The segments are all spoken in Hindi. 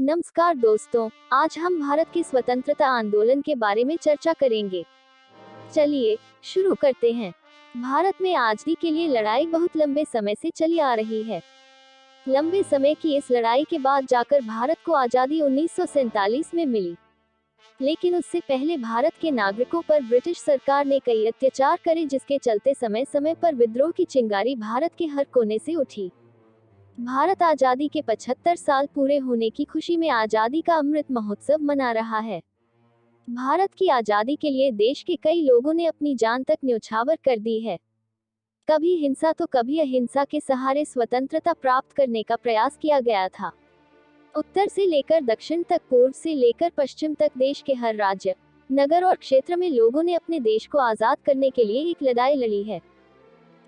नमस्कार दोस्तों, आज हम भारत के स्वतंत्रता आंदोलन के बारे में चर्चा करेंगे। चलिए शुरू करते हैं। भारत में आज़ादी के लिए लड़ाई बहुत लंबे समय से चली आ रही है। लंबे समय की इस लड़ाई के बाद जाकर भारत को आज़ादी 1947 में मिली। लेकिन उससे पहले भारत के नागरिकों पर ब्रिटिश सरकार ने कई अत्याचार करे, जिसके चलते समय समय पर विद्रोह की चिंगारी भारत के हर कोने से उठी। भारत आज़ादी के 75 साल पूरे होने की खुशी में आज़ादी का अमृत महोत्सव मना रहा है। भारत की आज़ादी के लिए देश के कई लोगों ने अपनी जान तक न्यौछावर कर दी है। कभी हिंसा तो कभी अहिंसा के सहारे स्वतंत्रता प्राप्त करने का प्रयास किया गया था। उत्तर से लेकर दक्षिण तक, पूर्व से लेकर पश्चिम तक देश के हर राज्य, नगर और क्षेत्र में लोगों ने अपने देश को आज़ाद करने के लिए एक लड़ाई लड़ी है।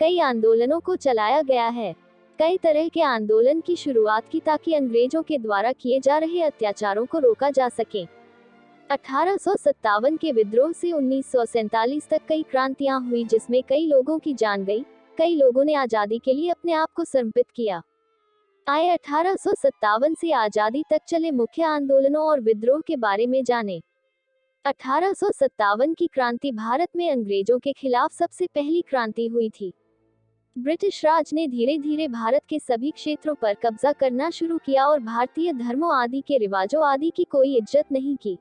कई आंदोलनों को चलाया गया है। कई तरह के आंदोलन की शुरुआत की ताकि अंग्रेजों के द्वारा किए जा रहे अत्याचारों को रोका जा सके। 1857 के विद्रोह से 1947 तक कई क्रांतियां हुई, जिसमें कई लोगों की जान गई। कई लोगों ने आज़ादी के लिए अपने आप को समर्पित किया। आए 1857 से आज़ादी तक चले मुख्य आंदोलनों और विद्रोह के बारे में जानें। 1857 की क्रांति भारत में अंग्रेजों के खिलाफ सबसे पहली क्रांति हुई थी। ब्रिटिश राज ने धीरे धीरे भारत के सभी क्षेत्रों पर कब्जा करना शुरू किया और भारतीय धर्मों आदि के रिवाजों आदि की कोई इज्जत नहीं की।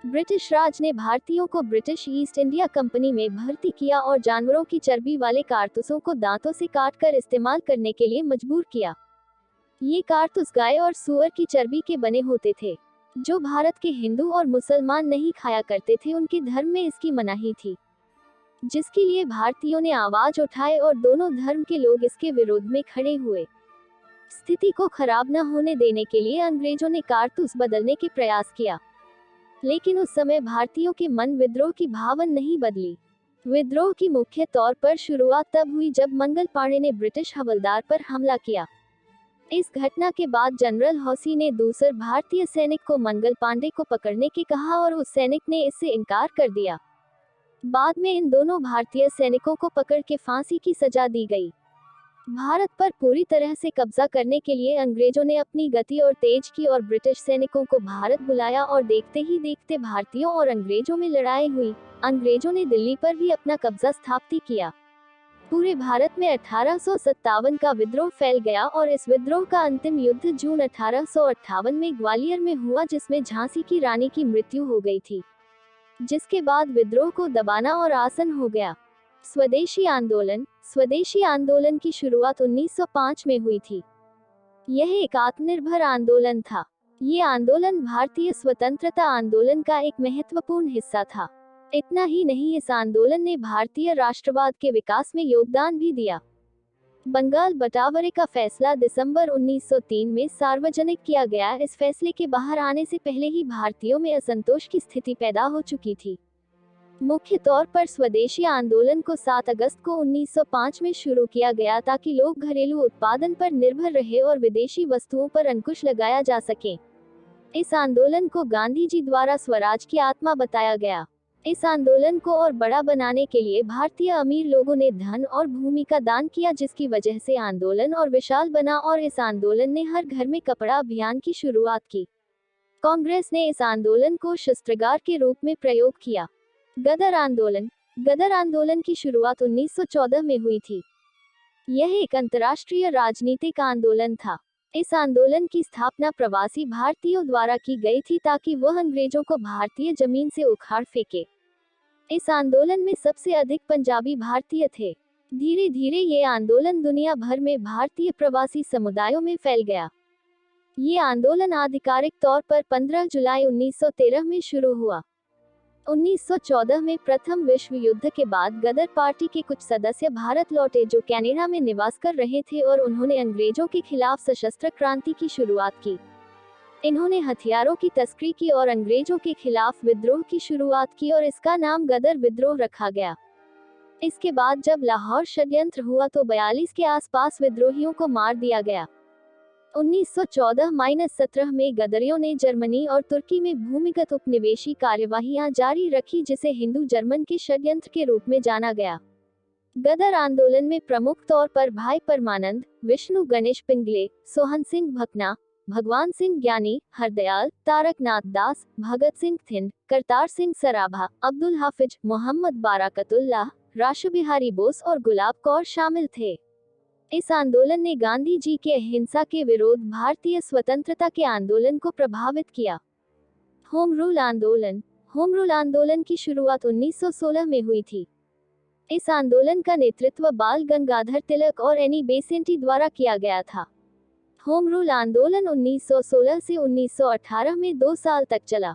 ब्रिटिश राज ने भारतीयों को ब्रिटिश ईस्ट इंडिया कंपनी में भर्ती किया और जानवरों की चर्बी वाले कारतूसों को दांतों से काटकर इस्तेमाल करने के लिए मजबूर किया। ये कारतूस गाय और सूअर की चर्बी के बने होते थे। जो भारत के हिंदू और मुसलमान नहीं खाया करते थे, उनके धर्म में इसकी मनाही थी, जिसके लिए भारतीयों ने आवाज उठाए और दोनों धर्म के लोग इसके विरोध में खड़े हुए। स्थिति को खराब न होने देने के लिए अंग्रेजों ने कारतूस बदलने के प्रयास किया, लेकिन उस समय भारतीयों के मन विद्रोह की भावना नहीं बदली। विद्रोह की मुख्य तौर पर शुरुआत तब हुई जब मंगल पांडे ने ब्रिटिश हवलदार पर हमला किया। इस घटना के बाद जनरल हौसी ने दूसरे भारतीय सैनिक को मंगल पांडे को पकड़ने के कहा और उस सैनिक ने इससे इनकार कर दिया। बाद में इन दोनों भारतीय सैनिकों को पकड़ के फांसी की सजा दी गई। भारत पर पूरी तरह से कब्जा करने के लिए अंग्रेजों ने अपनी गति और तेज की और ब्रिटिश सैनिकों को भारत बुलाया और देखते ही देखते भारतीयों और अंग्रेजों में लड़ाई हुई। अंग्रेजों ने दिल्ली पर भी अपना कब्जा स्थापित किया। पूरे भारत में 1857 का विद्रोह फैल गया और इस विद्रोह का अंतिम युद्ध जून 1858 में ग्वालियर में हुआ, जिसमें झांसी की रानी की मृत्यु हो गई थी, जिसके बाद विद्रोह को दबाना और आसान हो गया। स्वदेशी आंदोलन की शुरुआत 1905 में हुई थी। यह एक आत्मनिर्भर आंदोलन था। ये आंदोलन भारतीय स्वतंत्रता आंदोलन का एक महत्वपूर्ण हिस्सा था। इतना ही नहीं, इस आंदोलन ने भारतीय राष्ट्रवाद के विकास में योगदान भी दिया। बंगाल बंटवारे का फैसला दिसंबर 1903 में सार्वजनिक किया गया। इस फैसले के बाहर आने से पहले ही भारतीयों में असंतोष की स्थिति पैदा हो चुकी थी। मुख्य तौर पर स्वदेशी आंदोलन को 7 अगस्त को 1905 में शुरू किया गया ताकि लोग घरेलू उत्पादन पर निर्भर रहे और विदेशी वस्तुओं पर अंकुश लगाया जा सके। इस आंदोलन को गांधी जी द्वारा स्वराज की आत्मा बताया गया। इस आंदोलन को और बड़ा बनाने के लिए भारतीय अमीर लोगों ने धन और भूमि का दान किया, जिसकी वजह से आंदोलन और विशाल बना और इस आंदोलन ने हर घर में कपड़ा अभियान की शुरुआत की। कांग्रेस ने इस आंदोलन को शस्त्रागार के रूप में प्रयोग किया। गदर आंदोलन की शुरुआत 1914 में हुई थी। यह एक अंतर्राष्ट्रीय राजनीतिक आंदोलन था। इस आंदोलन की स्थापना प्रवासी भारतीयों द्वारा की गई थी ताकि वह अंग्रेजों को भारतीय जमीन से उखाड़ फेंके। इस आंदोलन में सबसे अधिक पंजाबी भारतीय थे। धीरे धीरे ये आंदोलन दुनिया भर में भारतीय प्रवासी समुदायों में फैल गया। ये आंदोलन आधिकारिक तौर पर 15 जुलाई 1913 में शुरू हुआ। 1914 में प्रथम विश्व युद्ध के बाद गदर पार्टी के कुछ सदस्य भारत लौटे, जो कनाडा में निवास कर रहे थे, और उन्होंने अंग्रेजों के खिलाफ सशस्त्र क्रांति की शुरुआत की। इन्होंने हथियारों की तस्करी की और अंग्रेजों के खिलाफ विद्रोह की शुरुआत की और इसका नाम गदर विद्रोह रखा गया। इसके बाद जब लाहौर षड्यंत्र हुआ तो 42 के आसपास विद्रोहियों को मार दिया गया। 1914-17 में गदरियों ने जर्मनी और तुर्की में भूमिगत उपनिवेशी कार्यवाहियां जारी रखी, जिसे हिंदू जर्मन के षड्यंत्र के रूप में जाना गया। गदर आंदोलन में प्रमुख तौर पर भाई परमानंद, विष्णु गणेश पिंगले, सोहन सिंह भकना, भगवान सिंह ज्ञानी, हरदयाल, तारकनाथ दास, भगत सिंह थिंद, करतार सिंह सराभा, अब्दुल हाफिज, मोहम्मद बाराकतुल्लाह, राशुबिहारी बोस और गुलाब कौर शामिल थे। इस आंदोलन ने गांधी जी के अहिंसा के विरोध भारतीय स्वतंत्रता के आंदोलन को प्रभावित किया। होम रूल आंदोलन। होम रूल आंदोलन की शुरुआत 1916 में हुई थी। इस आंदोलन का नेतृत्व बाल गंगाधर तिलक और एनी बेसेंटी द्वारा किया गया था। होम रूल आंदोलन 1916 से 1918 में 2 साल तक चला।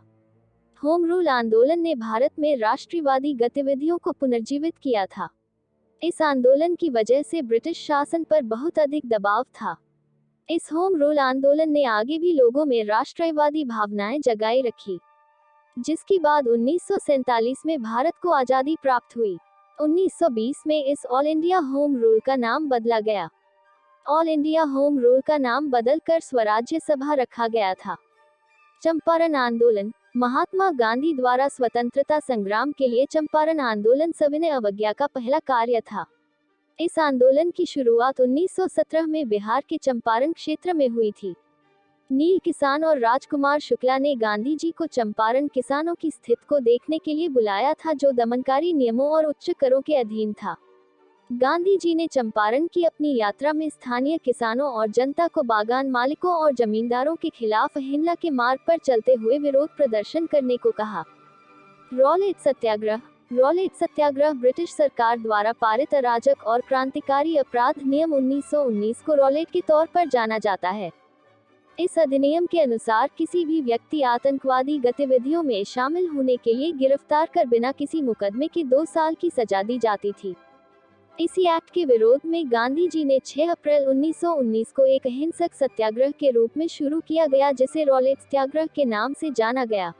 होम रूल आंदोलन ने भारत में राष्ट्रवादी गतिविधियों को पुनर्जीवित किया था। इस आंदोलन की वजह से ब्रिटिश शासन पर बहुत अधिक दबाव था। इस होम रूल आंदोलन ने आगे भी लोगों में राष्ट्रवादी भावनाएं जगाई रखी, जिसके बाद 1947 में भारत को आज़ादी प्राप्त हुई। 1920 में इस ऑल इंडिया होम रूल का नाम बदला गया। ऑल इंडिया होम रूल का नाम बदलकर स्वराज्य सभा रखा गया था। चंपारण आंदोलन। महात्मा गांधी द्वारा स्वतंत्रता संग्राम के लिए चंपारण आंदोलन सविनय अवज्ञा का पहला कार्य था। इस आंदोलन की शुरुआत 1917 में बिहार के चंपारण क्षेत्र में हुई थी। नील किसान और राजकुमार शुक्ला ने गांधी जी को चंपारण किसानों की स्थिति को देखने के लिए बुलाया था, जो दमनकारी नियमों और उच्च करों के अधीन था। गांधी जी ने चंपारण की अपनी यात्रा में स्थानीय किसानों और जनता को बागान मालिकों और जमींदारों के खिलाफ अहिंसा के मार्ग पर चलते हुए विरोध प्रदर्शन करने को कहा। रॉलेट सत्याग्रह। रॉलेट सत्याग्रह ब्रिटिश सरकार द्वारा पारित अराजक और क्रांतिकारी अपराध नियम 1919 को रॉलेट के तौर पर जाना जाता है। इस अधिनियम के अनुसार किसी भी व्यक्ति आतंकवादी गतिविधियों में शामिल होने के लिए गिरफ्तार कर बिना किसी मुकदमे के 2 साल की सजा दी जाती थी। इसी एक्ट के विरोध में गांधी जी ने 6 अप्रैल 1919 को एक अहिंसक सत्याग्रह के रूप में शुरू किया गया, जिसे रॉलेट सत्याग्रह के नाम से जाना गया।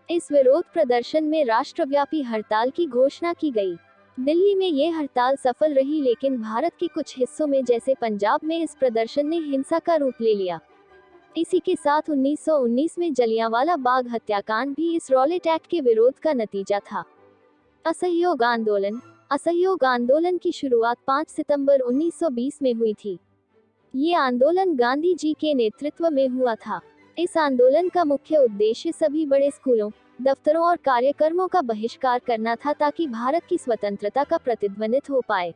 इस विरोध प्रदर्शन में राष्ट्रव्यापी हड़ताल की घोषणा की गई। दिल्ली में ये हड़ताल सफल रही, लेकिन भारत के कुछ हिस्सों में जैसे पंजाब में इस प्रदर्शन ने हिंसा का रूप ले लिया। इसी के साथ 1919 में जलियांवाला बाग हत्याकांड भी इस रॉलेट एक्ट के विरोध का नतीजा था। असहयोग आंदोलन। असहयोग आंदोलन की शुरुआत 5 सितंबर 1920 में हुई थी। ये आंदोलन गांधी जी के नेतृत्व में हुआ था। इस आंदोलन का मुख्य उद्देश्य सभी बड़े स्कूलों, दफ्तरों और कार्यक्रमों का बहिष्कार करना था, ताकि भारत की स्वतंत्रता का प्रतिध्वनित हो पाए।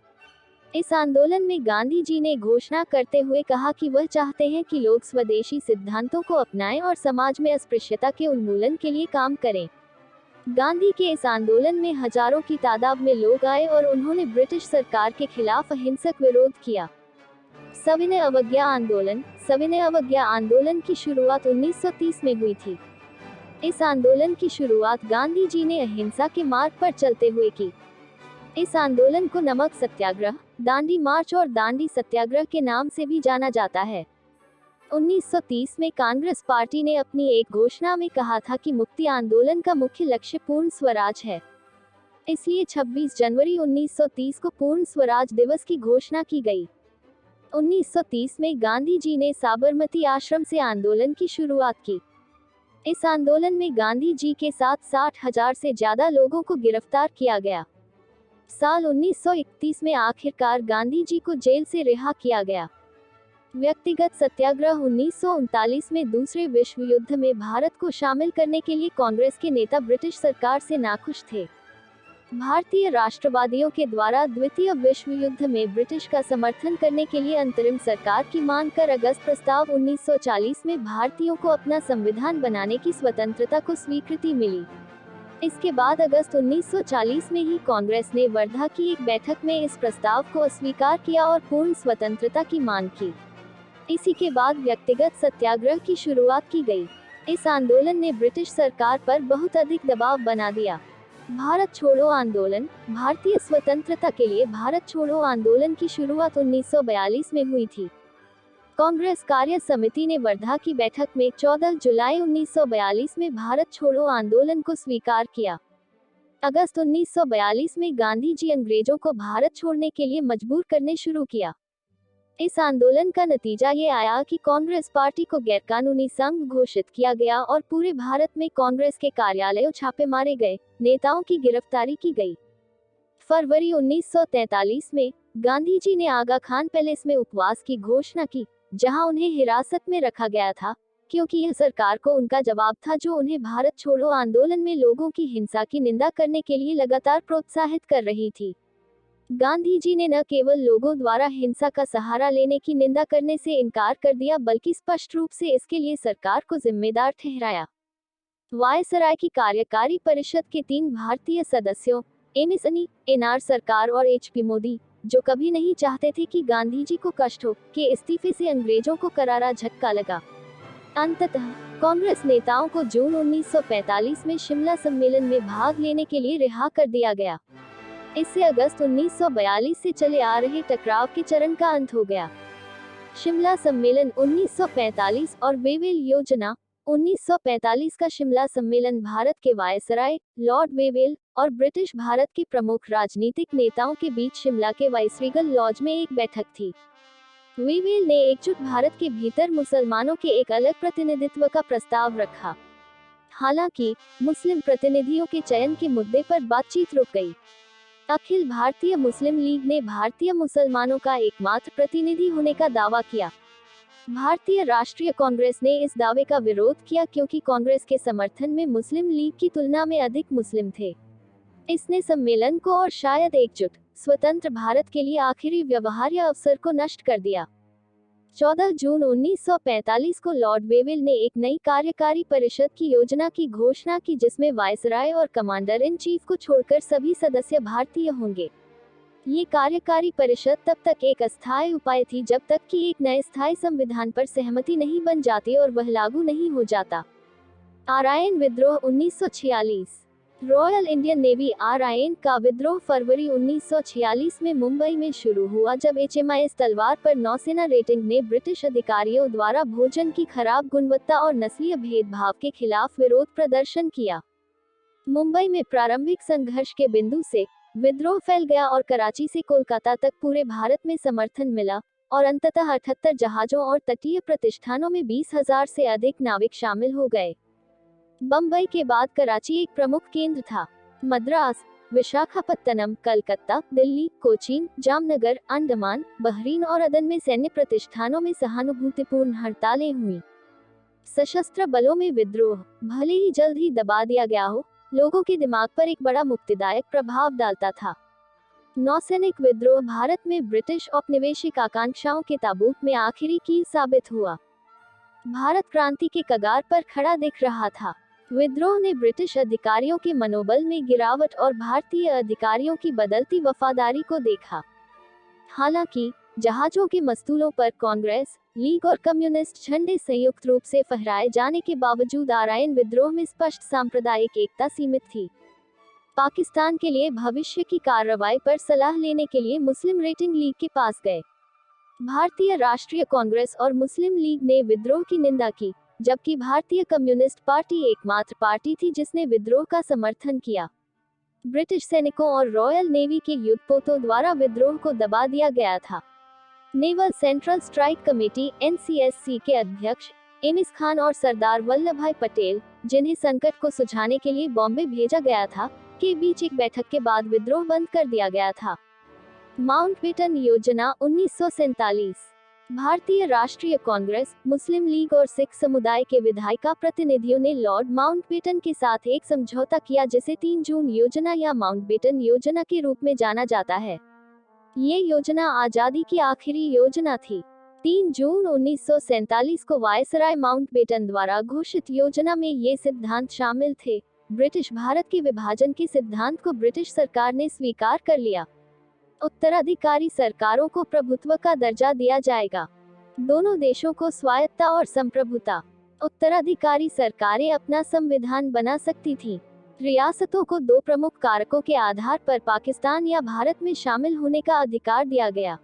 इस आंदोलन में गांधी जी ने घोषणा करते हुए कहा कि वह चाहते हैं कि लोग स्वदेशी सिद्धांतों को अपनाएं और समाज में अस्पृश्यता के उन्मूलन के लिए काम करें। गांधी के इस आंदोलन में हजारों की तादाद में लोग आए और उन्होंने ब्रिटिश सरकार के खिलाफ अहिंसक विरोध किया। सविनय अवज्ञा आंदोलन। सविनय अवज्ञा आंदोलन की शुरुआत 1930 में हुई थी। इस आंदोलन की शुरुआत गांधी जी ने अहिंसा के मार्ग पर चलते हुए की। इस आंदोलन को नमक सत्याग्रह, दांडी मार्च और दांडी सत्याग्रह के नाम से भी जाना जाता है। 1930 में कांग्रेस पार्टी ने अपनी एक घोषणा में कहा था कि मुक्ति आंदोलन का मुख्य लक्ष्य पूर्ण स्वराज है। इसलिए 26 जनवरी 1930 को पूर्ण स्वराज दिवस की घोषणा की गई। 1930 में गांधी जी ने साबरमती आश्रम से आंदोलन की शुरुआत की। इस आंदोलन में गांधी जी के साथ 60,000 से ज्यादा लोगों को गिरफ्तार किया गया। साल 1931 में आखिरकार गांधी जी को जेल से रिहा किया गया। व्यक्तिगत सत्याग्रह। 1939 में दूसरे विश्व युद्ध में भारत को शामिल करने के लिए कांग्रेस के नेता ब्रिटिश सरकार से नाखुश थे। भारतीय राष्ट्रवादियों के द्वारा द्वितीय विश्व युद्ध में ब्रिटिश का समर्थन करने के लिए अंतरिम सरकार की मांग कर अगस्त प्रस्ताव 1940 में भारतीयों को अपना संविधान बनाने की स्वतंत्रता को स्वीकृति मिली। इसके बाद अगस्त 1940 में ही कांग्रेस ने वर्धा की एक बैठक में इस प्रस्ताव को अस्वीकार किया और पूर्ण स्वतंत्रता की मांग की। इसी के बाद व्यक्तिगत सत्याग्रह की शुरुआत की गई। इस आंदोलन ने ब्रिटिश सरकार पर बहुत अधिक दबाव बना दिया। भारत छोड़ो आंदोलन। भारतीय स्वतंत्रता के लिए भारत छोड़ो आंदोलन की शुरुआत 1942 में हुई थी। कांग्रेस कार्य समिति ने वर्धा की बैठक में 14 जुलाई 1942 में भारत छोड़ो आंदोलन को स्वीकार किया। अगस्त 1942 में गांधी जी अंग्रेजों को भारत छोड़ने के लिए मजबूर करने शुरू किया। इस आंदोलन का नतीजा ये आया कि कांग्रेस पार्टी को गैरकानूनी संघ घोषित किया गया और पूरे भारत में कांग्रेस के कार्यालयों छापे मारे गए, नेताओं की गिरफ्तारी की गई। फरवरी 1943 में गांधी जी ने आगा खान पैलेस में उपवास की घोषणा की। जहां उन्हें हिरासत में रखा गया था, क्योंकि यह सरकार को उनका जवाब था जो उन्हें भारत छोड़ो आंदोलन में लोगों की हिंसा की निंदा करने के लिए लगातार प्रोत्साहित कर रही थी। गांधी जी ने न केवल लोगों द्वारा हिंसा का सहारा लेने की निंदा करने से इनकार कर दिया, बल्कि स्पष्ट रूप से इसके लिए सरकार को जिम्मेदार ठहराया। वायसराय की कार्यकारी परिषद के 3 भारतीय सदस्यों एमएस अनी, एनआर सरकार और एचपी मोदी, जो कभी नहीं चाहते थे कि गांधी जी को कष्ट हो, के इस्तीफे से अंग्रेजों को करारा झटका लगा। अंततः कांग्रेस नेताओं को जून 1945 में शिमला सम्मेलन में भाग लेने के लिए रिहा कर दिया गया। इससे अगस्त 1942 से चले आ रहे टकराव के चरण का अंत हो गया। शिमला सम्मेलन 1945 और वेवेल योजना 1945 का शिमला सम्मेलन भारत के वायसराय, लॉर्ड वेवेल और ब्रिटिश भारत के प्रमुख राजनीतिक नेताओं के बीच शिमला के वाइसरीगल लॉज में एक बैठक थी। वेवेल ने एकजुट भारत के भीतर मुसलमानों के एक अलग प्रतिनिधित्व का प्रस्ताव रखा। हालांकि मुस्लिम प्रतिनिधियों के चयन के मुद्दे पर बातचीत रुक गई। अखिल भारतीय मुस्लिम लीग ने भारतीय मुसलमानों का एकमात्र प्रतिनिधि होने का दावा किया। भारतीय राष्ट्रीय कांग्रेस ने इस दावे का विरोध किया, क्योंकि कांग्रेस के समर्थन में मुस्लिम लीग की तुलना में अधिक मुस्लिम थे। इसने सम्मेलन को और शायद एकजुट स्वतंत्र भारत के लिए आखिरी व्यवहार्य अवसर को नष्ट कर दिया। 14 जून 1945 को लॉर्ड वेवेल ने एक नई कार्यकारी परिषद की योजना की घोषणा की, जिसमें वायसराय और कमांडर इन चीफ को छोड़कर सभी सदस्य भारतीय होंगे। ये कार्यकारी परिषद तब तक एक अस्थायी उपाय थी जब तक कि एक नए स्थायी संविधान पर सहमति नहीं बन जाती और वह लागू नहीं हो जाता। आरआईएन विद्रोह 1946। रॉयल इंडियन नेवी आरआईएन का विद्रोह फरवरी 1946 में मुंबई में शुरू हुआ, जब एचएमआईएस तलवार पर नौसेना रेटिंग ने ब्रिटिश अधिकारियों द्वारा भोजन की खराब गुणवत्ता और नस्लीय भेदभाव के खिलाफ विरोध प्रदर्शन किया। मुंबई में प्रारंभिक संघर्ष के बिंदु से विद्रोह फैल गया और कराची से कोलकाता तक पूरे भारत में समर्थन मिला, और अंततः 78 जहाजों और तटीय प्रतिष्ठानों में 20,000 से अधिक नाविक शामिल हो गए। बम्बई के बाद कराची एक प्रमुख केंद्र था। मद्रास, विशाखापत्तनम, कलकत्ता, दिल्ली, कोचीन, जामनगर, अंडमान, बहरीन और अदन में सैन्य प्रतिष्ठानों में सहानुभूतिपूर्ण हड़तालें हुई। सशस्त्र बलों में विद्रोह, भले ही जल्द ही दबा दिया गया हो, लोगों के दिमाग पर एक बड़ा मुक्तिदायक प्रभाव डालता था। नौसैनिक विद्रोह भारत में ब्रिटिश औपनिवेशिक आकांक्षाओं के ताबूत में आखिरी कील साबित हुआ। भारत क्रांति के कगार पर खड़ा दिख रहा था। विद्रोह ने ब्रिटिश अधिकारियों के मनोबल में गिरावट और भारतीय अधिकारियों की बदलती वफादारी को देखा। हालांकि जहाजों के मस्तूलों पर कांग्रेस, लीग और कम्युनिस्ट झंडे संयुक्त रूप से फहराए जाने के बावजूद आरआईएन विद्रोह में स्पष्ट सांप्रदायिक एकता सीमित थी। पाकिस्तान के लिए भविष्य की कार्रवाई पर सलाह लेने के लिए मुस्लिम रेटिंग लीग के पास गए। भारतीय राष्ट्रीय कांग्रेस और मुस्लिम लीग ने विद्रोह की निंदा की, जबकि भारतीय कम्युनिस्ट पार्टी एकमात्र पार्टी थी जिसने विद्रोह का समर्थन किया। ब्रिटिश सैनिकों और रॉयल नेवी के युद्धपोतों द्वारा विद्रोह को दबा दिया गया था। Naval central strike committee (NCSC) के अध्यक्ष एमएस खान और सरदार वल्लभ भाई पटेल, जिन्हें संकट को सुलझाने के लिए बॉम्बे भेजा गया था, के बीच एक बैठक के बाद विद्रोह बंद कर दिया गया था। माउंटबेटन योजना 1947। भारतीय राष्ट्रीय कांग्रेस, मुस्लिम लीग और सिख समुदाय के विधायिका प्रतिनिधियों ने लॉर्ड माउंटबेटन के साथ एक समझौता किया, जिसे 3 जून योजना या माउंटबेटन योजना के रूप में जाना जाता है। ये योजना आजादी की आखिरी योजना थी। 3 जून 1947 को वायसराय माउंटबेटन द्वारा घोषित योजना में ये सिद्धांत शामिल थे। ब्रिटिश भारत के विभाजन के सिद्धांत को ब्रिटिश सरकार ने स्वीकार कर लिया। उत्तराधिकारी सरकारों को प्रभुत्व का दर्जा दिया जाएगा। दोनों देशों को स्वायत्तता और संप्रभुता। उत्तराधिकारी सरकारें अपना संविधान बना सकती थीं। रियासतों को 2 प्रमुख कारकों के आधार पर पाकिस्तान या भारत में शामिल होने का अधिकार दिया गया।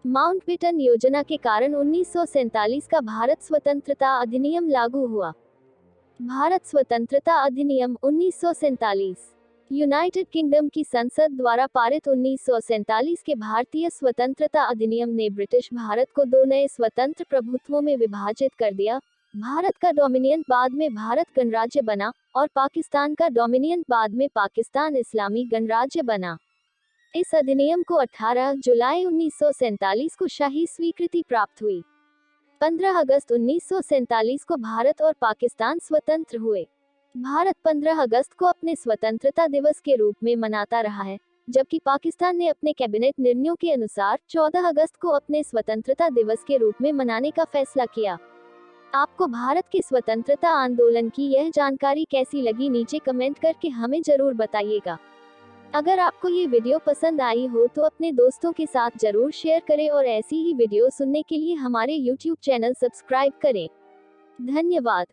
माउंटबेटन योजना के कारण 1947 का भारत स्वतंत्रता अधिनियम लागू हुआ। भारत स्वतंत्रता अधिनियम 1947 यूनाइटेड किंगडम की संसद द्वारा पारित 1947 के भारतीय स्वतंत्रता अधिनियम ने ब्रिटिश भारत को 2 नए स्वतंत्र प्रभुत्वों में विभाजित कर दिया। भारत का डोमिनियन बाद में भारत गणराज्य बना और पाकिस्तान का डोमिनियन बाद में पाकिस्तान इस्लामी गणराज्य बना। इस अधिनियम को 18 जुलाई 1947 को शाही स्वीकृति प्राप्त हुई। 15 अगस्त 1947 को भारत और पाकिस्तान स्वतंत्र हुए। भारत 15 अगस्त को अपने स्वतंत्रता दिवस के रूप में मनाता रहा है, जबकि पाकिस्तान ने अपने कैबिनेट निर्णयों के अनुसार 14 अगस्त को अपने स्वतंत्रता दिवस के रूप में मनाने का फैसला किया। आपको भारत के स्वतंत्रता आंदोलन की यह जानकारी कैसी लगी, नीचे कमेंट करके हमें जरूर बताइएगा। अगर आपको ये वीडियो पसंद आई हो तो अपने दोस्तों के साथ जरूर शेयर करें और ऐसी ही वीडियो सुनने के लिए हमारे YouTube चैनल सब्सक्राइब करें। धन्यवाद।